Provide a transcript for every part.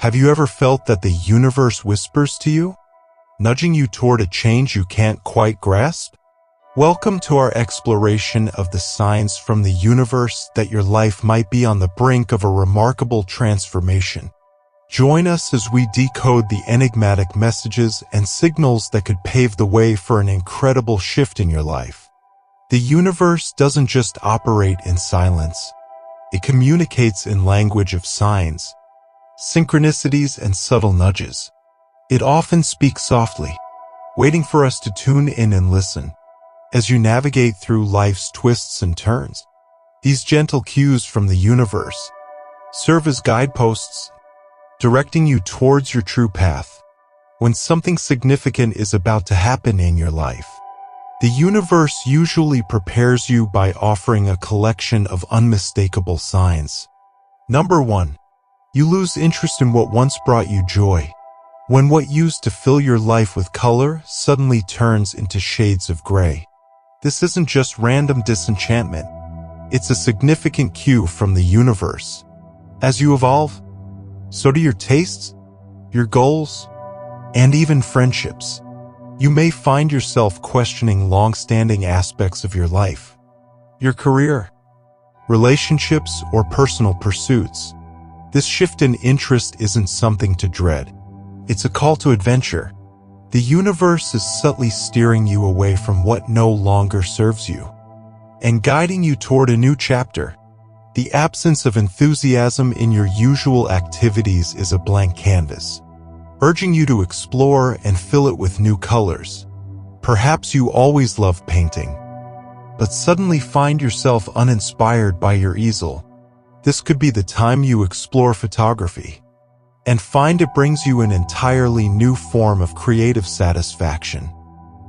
Have you ever felt that the universe whispers to you, nudging you toward a change you can't quite grasp? Welcome to our exploration of the signs from the universe that your life might be on the brink of a remarkable transformation. Join us as we decode the enigmatic messages and signals that could pave the way for an incredible shift in your life. The universe doesn't just operate in silence. It communicates in language of signs, synchronicities, and subtle nudges. It often speaks softly, waiting for us to tune in and listen. As you navigate through life's twists and turns, these gentle cues from the universe serve as guideposts, directing you towards your true path. When something significant is about to happen in your life, the universe usually prepares you by offering a collection of unmistakable signs. Number 1. You lose interest in what once brought you joy. When what used to fill your life with color suddenly turns into shades of gray. This isn't just random disenchantment. It's a significant cue from the universe. As you evolve, so do your tastes, your goals, and even friendships. You may find yourself questioning long-standing aspects of your life, your career, relationships, or personal pursuits. This shift in interest isn't something to dread. It's a call to adventure. The universe is subtly steering you away from what no longer serves you and guiding you toward a new chapter. The absence of enthusiasm in your usual activities is a blank canvas, urging you to explore and fill it with new colors. Perhaps you always loved painting, but suddenly find yourself uninspired by your easel. This could be the time you explore photography and find it brings you an entirely new form of creative satisfaction.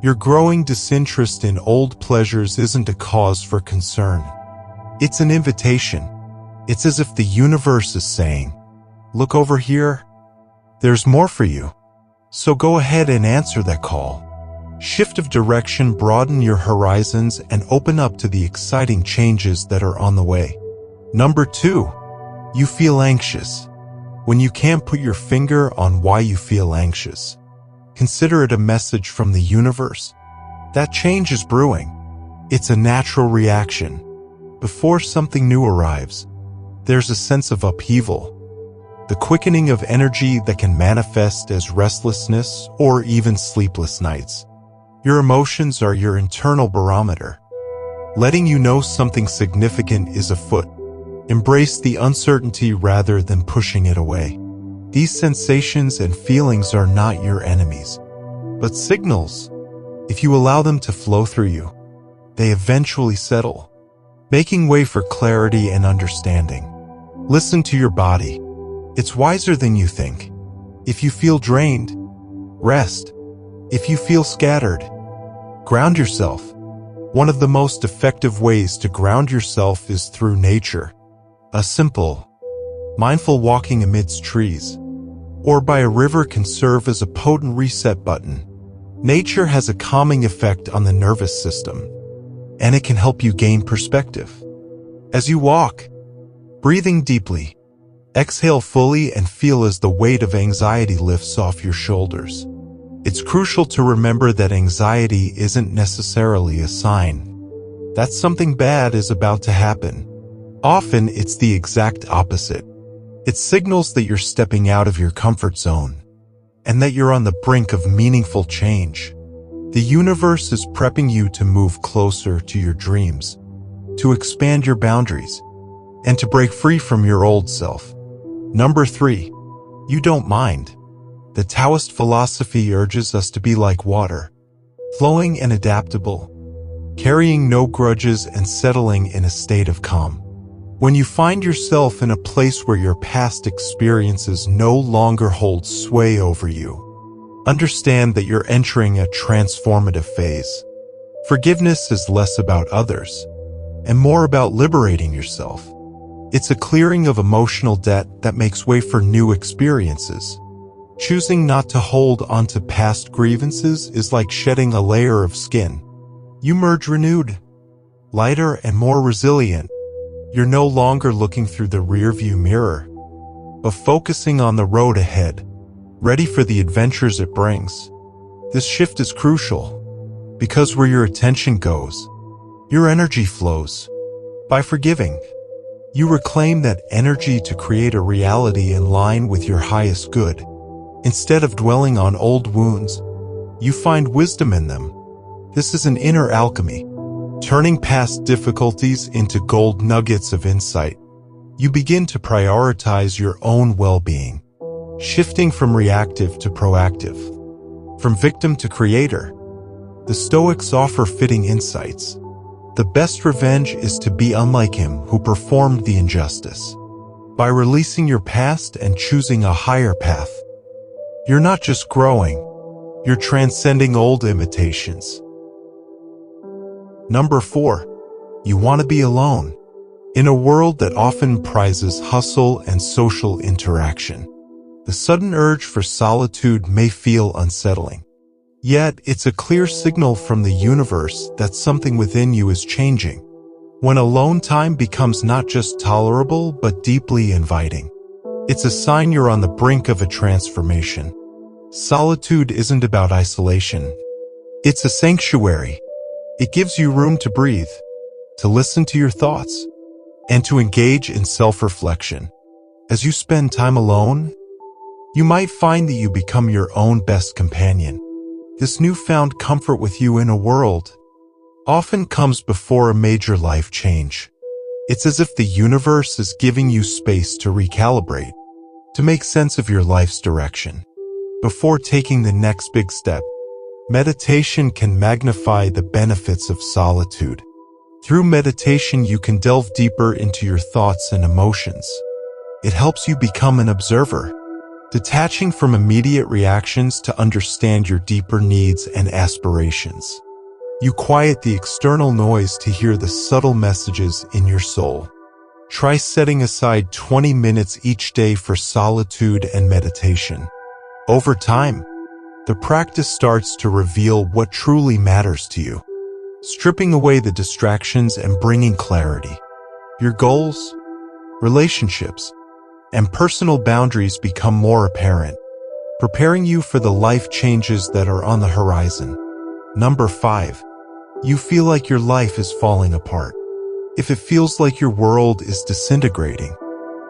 Your growing disinterest in old pleasures isn't a cause for concern. It's an invitation. It's as if the universe is saying, "Look over here. There's more for you." So go ahead and answer that call. Shift of direction, broaden your horizons, and open up to the exciting changes that are on the way. Number 2. You feel anxious. When you can't put your finger on why you feel anxious, consider it a message from the universe. That change is brewing. It's a natural reaction. Before something new arrives, there's a sense of upheaval, the quickening of energy that can manifest as restlessness or even sleepless nights. Your emotions are your internal barometer, letting you know something significant is afoot. Embrace the uncertainty rather than pushing it away. These sensations and feelings are not your enemies, but signals. If you allow them to flow through you, they eventually settle, making way for clarity and understanding. Listen to your body. It's wiser than you think. If you feel drained, rest. If you feel scattered, ground yourself. One of the most effective ways to ground yourself is through nature. A simple, mindful walking amidst trees or by a river can serve as a potent reset button. Nature has a calming effect on the nervous system, and it can help you gain perspective. As you walk, breathing deeply, exhale fully and feel as the weight of anxiety lifts off your shoulders. It's crucial to remember that anxiety isn't necessarily a sign that something bad is about to happen. Often, it's the exact opposite. It signals that you're stepping out of your comfort zone and that you're on the brink of meaningful change. The universe is prepping you to move closer to your dreams, to expand your boundaries, and to break free from your old self. Number 3. You don't mind. The Taoist philosophy urges us to be like water, flowing and adaptable, carrying no grudges and settling in a state of calm. When you find yourself in a place where your past experiences no longer hold sway over you, understand that you're entering a transformative phase. Forgiveness is less about others and more about liberating yourself. It's a clearing of emotional debt that makes way for new experiences. Choosing not to hold onto past grievances is like shedding a layer of skin. You emerge renewed, lighter, and more resilient. You're no longer looking through the rearview mirror, but focusing on the road ahead, ready for the adventures it brings. This shift is crucial, because where your attention goes, your energy flows. By forgiving, you reclaim that energy to create a reality in line with your highest good. Instead of dwelling on old wounds, you find wisdom in them. This is an inner alchemy, turning past difficulties into gold nuggets of insight. You begin to prioritize your own well-being, shifting from reactive to proactive, from victim to creator. The Stoics offer fitting insights. The best revenge is to be unlike him who performed the injustice. By releasing your past and choosing a higher path, you're not just growing, you're transcending old imitations. Number 4. You want to be alone. In a world that often prizes hustle and social interaction, the sudden urge for solitude may feel unsettling. Yet, it's a clear signal from the universe that something within you is changing. When alone time becomes not just tolerable but deeply inviting, it's a sign you're on the brink of a transformation. Solitude isn't about isolation. It's a sanctuary. It gives you room to breathe, to listen to your thoughts, and to engage in self-reflection. As you spend time alone, you might find that you become your own best companion. This newfound comfort with you in a world often comes before a major life change. It's as if the universe is giving you space to recalibrate, to make sense of your life's direction. Before taking the next big step, meditation can magnify the benefits of solitude. Through meditation, you can delve deeper into your thoughts and emotions. It helps you become an observer, detaching from immediate reactions to understand your deeper needs and aspirations. You quiet the external noise to hear the subtle messages in your soul. Try setting aside 20 minutes each day for solitude and meditation. Over time, the practice starts to reveal what truly matters to you, stripping away the distractions and bringing clarity. Your goals, relationships, and personal boundaries become more apparent, preparing you for the life changes that are on the horizon. Number 5. You feel like your life is falling apart. If it feels like your world is disintegrating,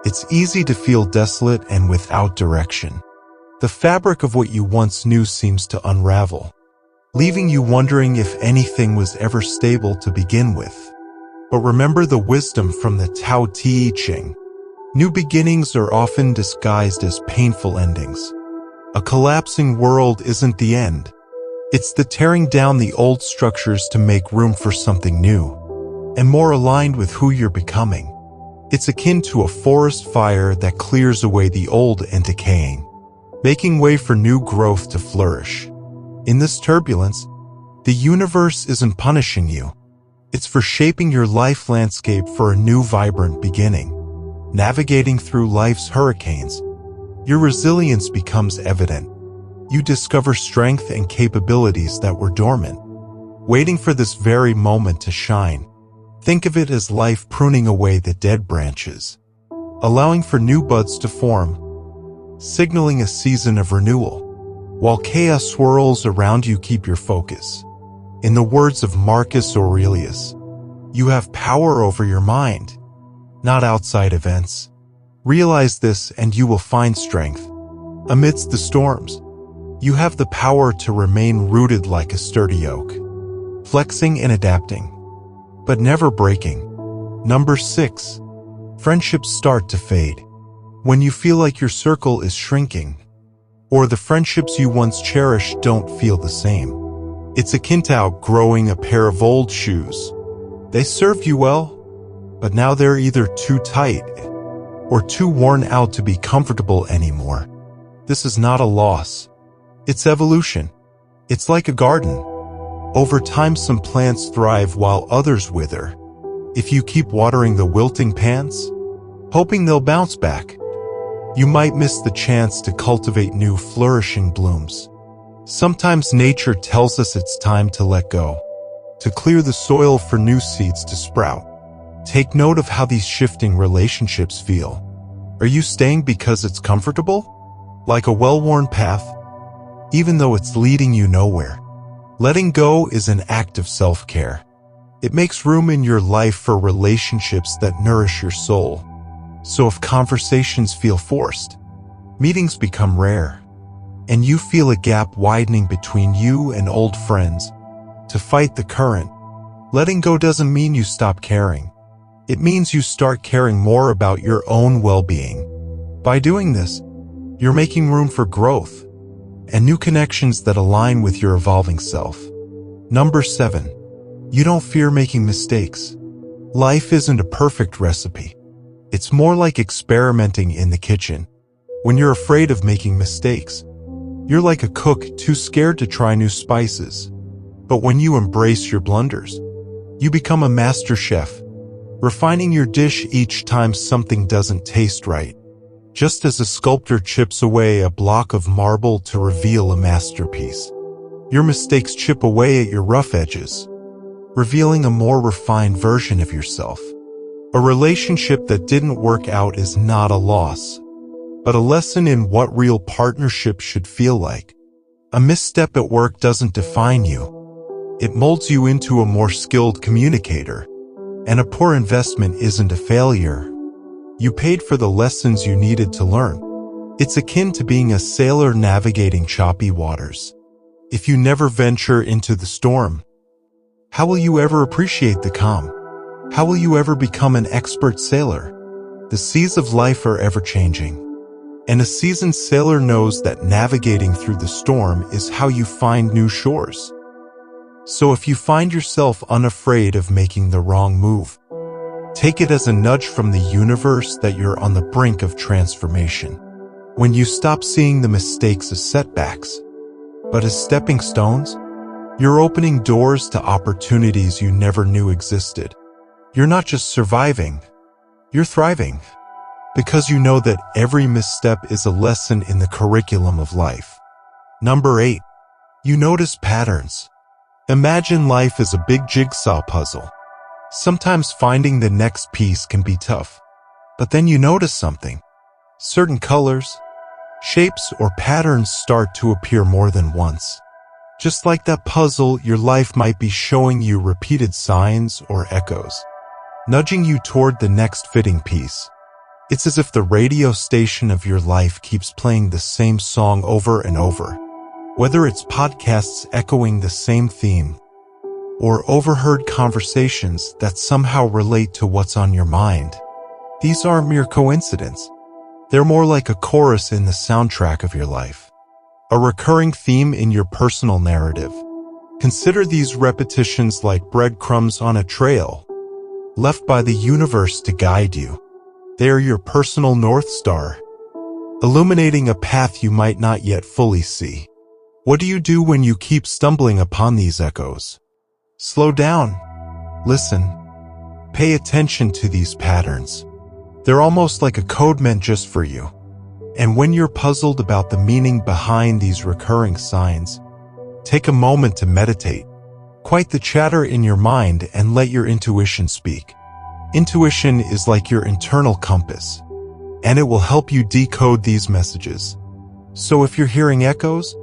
it's easy to feel desolate and without direction. The fabric of what you once knew seems to unravel, leaving you wondering if anything was ever stable to begin with. But remember the wisdom from the Tao Te Ching. New beginnings are often disguised as painful endings. A collapsing world isn't the end. It's the tearing down the old structures to make room for something new, and more aligned with who you're becoming. It's akin to a forest fire that clears away the old and decaying, making way for new growth to flourish. In this turbulence, the universe isn't punishing you. It's for shaping your life landscape for a new vibrant beginning. Navigating through life's hurricanes, your resilience becomes evident. You discover strength and capabilities that were dormant, waiting for this very moment to shine. Think of it as life pruning away the dead branches, allowing for new buds to form, signaling a season of renewal. While chaos swirls around you, keep your focus. In the words of Marcus Aurelius, you have power over your mind, not outside events. Realize this and you will find strength. Amidst the storms, you have the power to remain rooted like a sturdy oak, flexing and adapting, but never breaking. Number 6. Friendships start to fade. When you feel like your circle is shrinking, or the friendships you once cherished don't feel the same, it's akin to outgrowing a pair of old shoes. They served you well, but now they're either too tight or too worn out to be comfortable anymore. This is not a loss. It's evolution. It's like a garden. Over time, some plants thrive while others wither. If you keep watering the wilting plants, hoping they'll bounce back, you might miss the chance to cultivate new flourishing blooms. Sometimes nature tells us it's time to let go, to clear the soil for new seeds to sprout. Take note of how these shifting relationships feel. Are you staying because it's comfortable? Like a well-worn path, even though it's leading you nowhere? Letting go is an act of self-care. It makes room in your life for relationships that nourish your soul. So if conversations feel forced, meetings become rare, and you feel a gap widening between you and old friends, to fight the current, letting go doesn't mean you stop caring. It means you start caring more about your own well-being. By doing this, you're making room for growth and new connections that align with your evolving self. Number 7. You don't fear making mistakes. Life isn't a perfect recipe. It's more like experimenting in the kitchen. When you're afraid of making mistakes, you're like a cook too scared to try new spices. But when you embrace your blunders, you become a master chef, refining your dish each time something doesn't taste right. Just as a sculptor chips away a block of marble to reveal a masterpiece, your mistakes chip away at your rough edges, revealing a more refined version of yourself. A relationship that didn't work out is not a loss, but a lesson in what real partnership should feel like. A misstep at work doesn't define you. It molds you into a more skilled communicator. And a poor investment isn't a failure. You paid for the lessons you needed to learn. It's akin to being a sailor navigating choppy waters. If you never venture into the storm, how will you ever appreciate the calm? How will you ever become an expert sailor? The seas of life are ever-changing, and a seasoned sailor knows that navigating through the storm is how you find new shores. So if you find yourself unafraid of making the wrong move, take it as a nudge from the universe that you're on the brink of transformation. When you stop seeing the mistakes as setbacks, but as stepping stones, you're opening doors to opportunities you never knew existed. You're not just surviving, you're thriving, because you know that every misstep is a lesson in the curriculum of life. Number 8. You notice patterns. Imagine life as a big jigsaw puzzle. Sometimes finding the next piece can be tough, but then you notice something. Certain colors, shapes, or patterns start to appear more than once. Just like that puzzle, your life might be showing you repeated signs or echoes, nudging you toward the next fitting piece. It's as if the radio station of your life keeps playing the same song over and over. Whether it's podcasts echoing the same theme, or overheard conversations that somehow relate to what's on your mind, these aren't mere coincidence. They're more like a chorus in the soundtrack of your life, a recurring theme in your personal narrative. Consider these repetitions like breadcrumbs on a trail, left by the universe to guide you. They are your personal North Star, illuminating a path you might not yet fully see. What do you do when you keep stumbling upon these echoes? Slow down. Listen. Pay attention to these patterns. They're almost like a code meant just for you. And when you're puzzled about the meaning behind these recurring signs, take a moment to meditate. Quiet the chatter in your mind and let your intuition speak. Intuition is like your internal compass, and it will help you decode these messages. So if you're hearing echoes,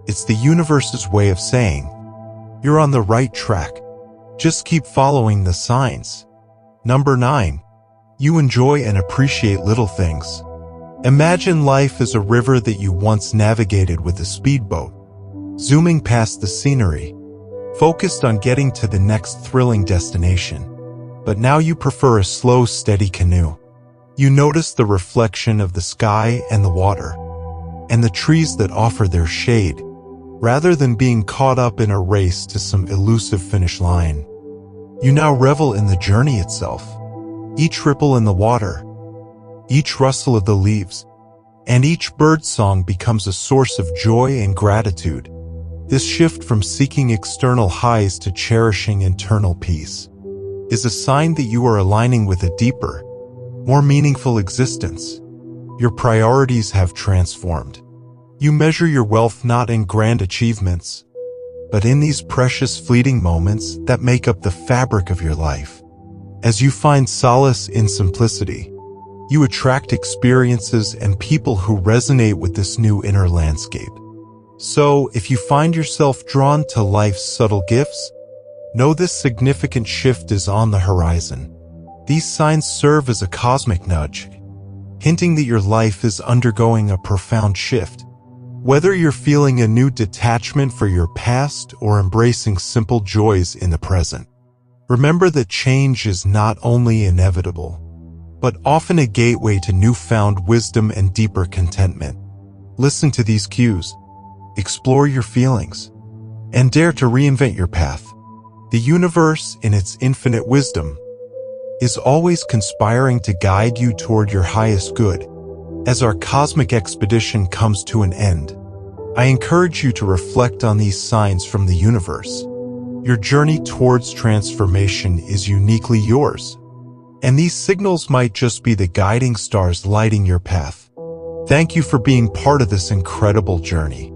it's the universe's way of saying, you're on the right track. Just keep following the signs. Number 9. You enjoy and appreciate little things. Imagine life as a river that you once navigated with a speedboat, zooming past the scenery, focused on getting to the next thrilling destination. But now you prefer a slow, steady canoe. You notice the reflection of the sky and the water, and the trees that offer their shade, rather than being caught up in a race to some elusive finish line. You now revel in the journey itself. Each ripple in the water, each rustle of the leaves, and each bird song becomes a source of joy and gratitude. This shift from seeking external highs to cherishing internal peace is a sign that you are aligning with a deeper, more meaningful existence. Your priorities have transformed. You measure your wealth not in grand achievements, but in these precious fleeting moments that make up the fabric of your life. As you find solace in simplicity, You attract experiences and people who resonate with this new inner landscape. So, if you find yourself drawn to life's subtle gifts, know this significant shift is on the horizon. These signs serve as a cosmic nudge, hinting that your life is undergoing a profound shift. Whether you're feeling a new detachment for your past or embracing simple joys in the present, remember that change is not only inevitable, but often a gateway to newfound wisdom and deeper contentment. Listen to these cues, explore your feelings, and dare to reinvent your path. The universe, in its infinite wisdom, is always conspiring to guide you toward your highest good. As our cosmic expedition comes to an end, I encourage you to reflect on these signs from the universe. Your journey towards transformation is uniquely yours, and these signals might just be the guiding stars lighting your path. Thank you for being part of this incredible journey.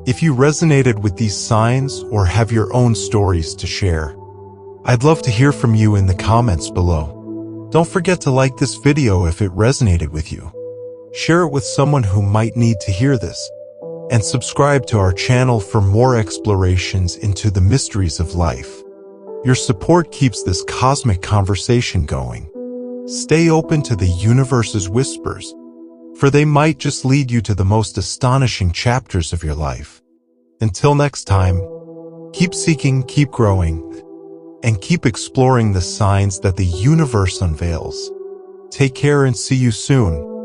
If you resonated with these signs or have your own stories to share, I'd love to hear from you in the comments below. Don't forget to like this video if it resonated with you. Share it with someone who might need to hear this, and subscribe to our channel for more explorations into the mysteries of life. Your support keeps this cosmic conversation going. Stay open to the universe's whispers, for they might just lead you to the most astonishing chapters of your life. Until next time, keep seeking, keep growing, and keep exploring the signs that the universe unveils. Take care and see you soon.